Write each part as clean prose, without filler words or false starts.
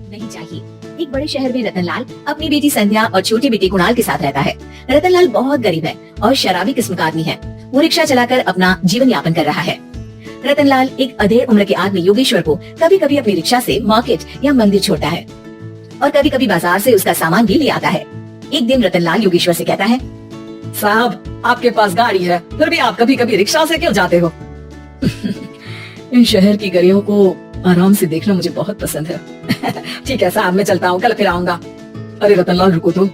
नहीं चाहिए। एक बड़े शहर में रतनलाल अपनी बेटी संध्या और छोटी बेटी कुणाल के साथ रहता है। रतनलाल बहुत गरीब है और शराबी किस्म का आदमी है। वो रिक्शा चलाकर अपना जीवन यापन कर रहा है। रतनलाल एक अधेड़ उम्र के आदमी योगेश्वर को कभी कभी अपनी रिक्शा से मार्केट या मंदिर छोड़ता है और कभी कभी बाजार से उसका सामान भी ले आता है। एक दिन रतनलाल योगेश्वर से कहता है, साहब आपके पास गाड़ी है, फिर भी आप कभी कभी रिक्शा से क्यों जाते हो? इन शहर की गलियों को आराम से देखना मुझे बहुत पसंद है। ठीक है साहब, मैं चलता हूँ, कल फिर आऊंगा। अरे रतनलाल रुको तो,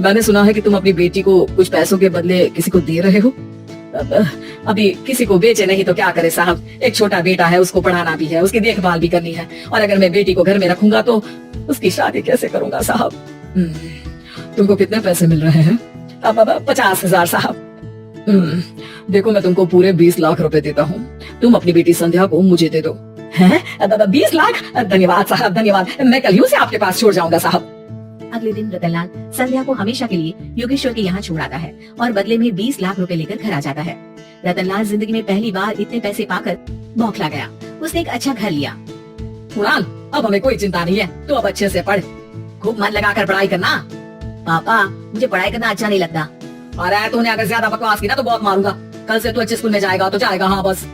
मैंने सुना है कि तुम अपनी बेटी को कुछ पैसों के बदले किसी को दे रहे हो। अभी किसी को बेचे नहीं तो क्या करे साहब, एक छोटा बेटा है, उसको पढ़ाना भी है, उसकी देखभाल भी करनी है, और अगर मैं बेटी को घर में रखूंगा तो उसकी शादी कैसे करूंगा साहब। तुमको कितने पैसे मिल रहे हैं? अब 50,000 साहब। देखो मैं तुमको पूरे 20 लाख रुपए देता हूँ, तुम अपनी बेटी संध्या को मुझे दे दो। हैं? 20 लाख? धन्यवाद साहब, धन्यवाद, मैं कल ही उसे आपके पास छोड़ जाऊंगा साहब। अगले दिन रतनलाल संध्या को हमेशा के लिए योगेश्वर के यहाँ छोड़ आता है और बदले में 20 लाख रुपए लेकर घर आ जाता है। रतनलाल जिंदगी में पहली बार इतने पैसे पाकर बौखला गया। उसने एक अच्छा घर लिया। कुणाल, अब हमें कोई चिंता नहीं है, तू अब अच्छे से पढ़, खूब मन लगाकर पढ़ाई करना। पापा मुझे पढ़ाई करना अच्छा नहीं लगता। अरे तूने अगर ज्यादा बकवास की ना तो बहुत मारूंगा। कल से तू अच्छे स्कूल में जाएगा तो जाएगा, हाँ बस।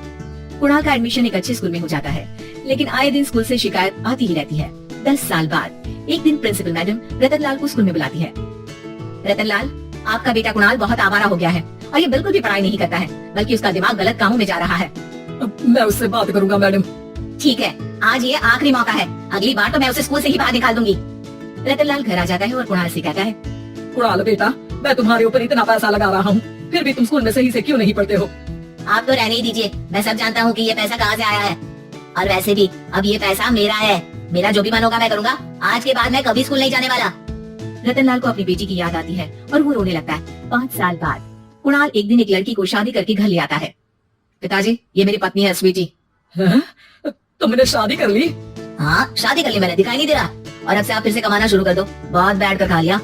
कुणाल का एडमिशन एक अच्छे स्कूल में हो जाता है, लेकिन आए दिन स्कूल से शिकायत आती ही रहती है। 10 साल बाद एक दिन प्रिंसिपल मैडम रतनलाल को स्कूल में बुलाती है। रतनलाल, आपका बेटा कुणाल बहुत आवारा हो गया है और ये बिल्कुल भी पढ़ाई नहीं करता है, बल्कि उसका दिमाग गलत कामों में जा रहा है। मैं उससे बात करूंगा मैडम। ठीक है, आज ये आखिरी मौका है, अगली बार तो मैं उसे स्कूल से ही बाहर निकाल दूंगी। रतनलाल घर आ जाता है और कुणाल से कहता है, कुणाल बेटा, मैं तुम्हारे ऊपर इतना पैसा लगा रहा हूँ, फिर भी तुम स्कूल में सही से क्यों नहीं पढ़ते हो? आप तो रहने ही दीजिए, मैं सब जानता हूँ कि ये पैसा कहाँ से आया है, और वैसे भी अब ये पैसा मेरा है, मेरा जो भी मन होगा मैं करूँगा। आज के बाद मैं कभी स्कूल नहीं जाने वाला। रतनलाल को अपनी बेटी की याद आती है और वो रोने लगता है। 5 साल बाद कुणाल एक दिन एक लड़की को शादी करके घर ले आता है। पिताजी, ये मेरी पत्नी है स्वीटी। तुमने शादी कर ली? हाँ शादी कर ली मैंने, दिखाई नहीं दे रहा? और अब से आप फिर से कमाना शुरू कर दो, बहुत बैठ कर खा लिया।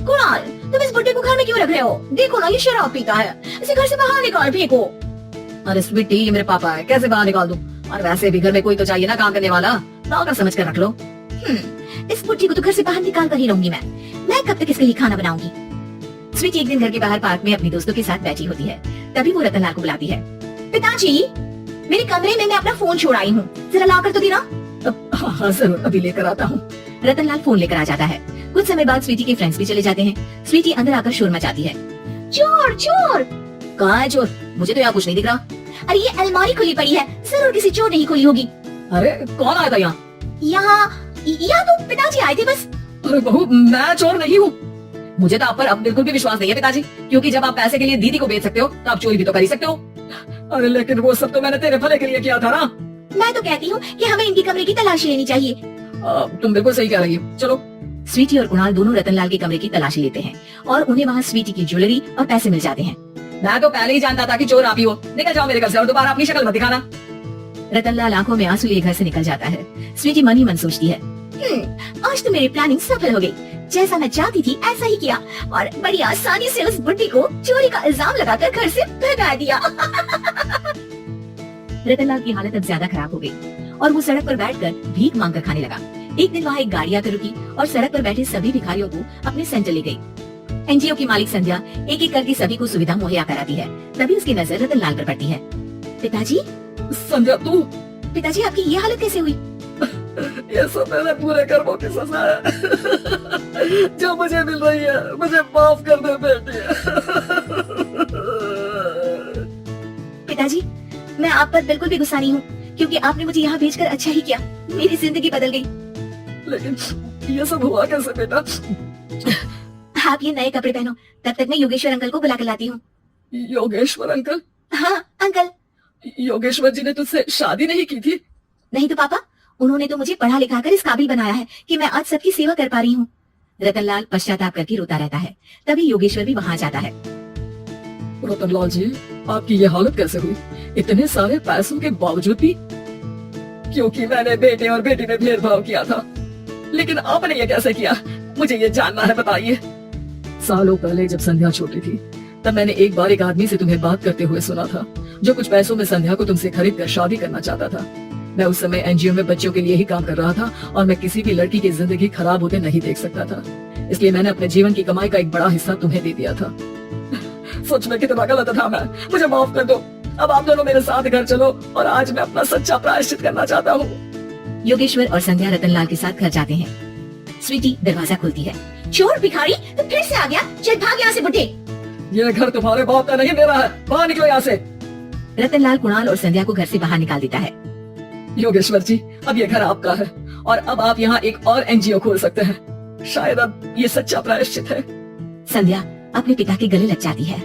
कुणाल, तुम इस बुड्ढे को घर में क्यों रख रहे हो? देखो ना ये शराब पीता है, इसे घर से बाहर निकाल फेंको। अरे स्वीटी, ये मेरे पापा है, कैसे बाहर निकाल दूं? और वैसे भी घर में कोई तो चाहिए ना काम करने वाला, नौकर समझ कर रख लो। इस बुड्ढी को तो घर से बाहर निकाल कर ही रहूंगी मैं कब तक इसके लिए खाना बनाऊंगी? स्वीटी एक दिन घर के बाहर पार्क में अपनी दोस्तों के साथ बैठी होती है। तभी वो रतनलाल को बुलाती है। पिताजी, मेरे कमरे में मैं अपना फोन छोड़ आई हूँ, जरा ला कर तो देना। हाँ जरूर, अभी लेकर आता हूँ। रतनलाल फोन लेकर आ जाता है। कुछ समय बाद स्वीटी के फ्रेंड्स भी चले जाते हैं। स्वीटी अंदर आकर शोर मचाती है, चोर चोर। कहाँ है चोर? मुझे तो यहाँ कुछ नहीं दिख रहा। अरे ये अलमारी खुली पड़ी है, जरूर किसी चोर ने ही खोली होगी। अरे कौन आया था यहाँ? यहाँ तो पिताजी आए थे बस। अरे बहू, मैं चोर नहीं हूँ। मुझे तो आप पर अब बिल्कुल भी विश्वास नहीं है पिताजी, क्योंकि जब आप पैसे के लिए दीदी को बेच सकते हो तो आप चोरी भी तो कर ही सकते हो। अरे लेकिन वो सब तो मैंने तेरे भले के लिए किया था ना। मैं तो कहती हूँ कि हमें इनके कमरे की तलाशी लेनी चाहिए। तुम बिल्कुल सही कह रही हो, चलो। स्वीटी और कुणाल दोनों रतनलाल के कमरे की तलाशी लेते हैं और उन्हें वहाँ स्वीटी की ज्वेलरी और पैसे मिल जाते हैं। मैं तो पहले ही जानता था कि चोर आप ही हो, निकल जाओ मेरे घर से और दोबारा अपनी शक्ल मत दिखाना। रतनलाल आंखों में आंसू लिए घर से निकल जाता है। स्वीटी मन ही मन सोचती है, आज तो मेरी प्लानिंग सफल हो गई, जैसा मैं चाहती थी ऐसा ही किया और बड़ी आसानी से उस बुड्ढी को चोरी का इल्जाम लगाकर घर से भगा दिया। रतनलाल की हालत अब ज्यादा खराब हो गई और वो सड़क पर बैठकर भीख मांगकर खाने लगा। एक दिन वहाँ एक गाड़ी आकर रुकी और सड़क पर बैठे सभी भिखारियों को अपने सेंटर ले गई। एनजीओ की मालिक संध्या एक एक करके सभी को सुविधा मुहैया कराती है। तभी उसकी नजर रतनलाल पर पड़ती है। पिताजी। संध्या, तू? पिताजी, आपकी ये हालत कैसे हुई? ये सब मेरे पूरे कर्मों की सजा है जो मुझे मिल रही है, मुझे माफ कर दे बेटी। पिताजी, मैं आप पर बिल्कुल भी गुस्सा नहीं हूँ, क्योंकि आपने मुझे यहाँ भेजकर अच्छा ही किया, मेरी जिंदगी बदल गई। लेकिन ये सब हुआ कैसे बेटा? आप ये नए कपड़े पहनो, तब तक मैं योगेश्वर अंकल को बुला कर लाती हूँ। योगेश्वर अंकल? हाँ अंकल। योगेश्वर जी ने तुझसे शादी नहीं की थी? नहीं तो पापा, उन्होंने तो मुझे पढ़ा लिखा कर इस काबिल बनाया है कि मैं आज सबकी सेवा कर पा रही हूँ। रतनलाल पश्चाताप करके रोता रहता है। तभी योगेश्वर भी वहाँ जाता है। रतनलाल जी, आपकी ये हालत कैसे हुई, इतने सारे पैसों के बावजूद भी? क्योंकि मैंने बेटे और बेटी में भेदभाव किया था। लेकिन आपने ये कैसे किया, मुझे ये जानना है, बताइए। सालों पहले जब संध्या छोटी थी, तब मैंने एक बार एक आदमी से तुम्हें बात करते हुए सुना था, जो कुछ पैसों में संध्या को तुमसे खरीद कर शादी करना चाहता था। मैं उस समय एनजीओ में बच्चों के लिए ही काम कर रहा था और मैं किसी भी लड़की की जिंदगी खराब होते नहीं देख सकता था। इसलिए मैंने अपने जीवन की कमाई का एक बड़ा हिस्सा तुम्हें दे दिया था। सोच में कितना गलत था मैं, मुझे माफ कर दो। अब आप दोनों मेरे साथ घर चलो और आज मैं अपना सच्चा प्रायश्चित करना चाहता हूँ। योगेश्वर और संध्या रतनलाल के साथ घर जाते हैं। स्वीटी दरवाजा खोलती है। चोर भिखारी, तो फिर से आ गया? चल भाग यहाँ से बुड्ढे। ये घर तुम्हारे बाप का नहीं मेरा है, बाहर निकलो यहाँ से। रतनलाल कुणाल और संध्या को घर से बाहर निकाल देता है। योगेश्वर जी, अब ये घर आपका है और अब आप यहाँ एक और एनजीओ खोल सकते हैं। शायद अब ये सच्चा प्रायश्चित है। संध्या अपने पिता के गले लग जाती है।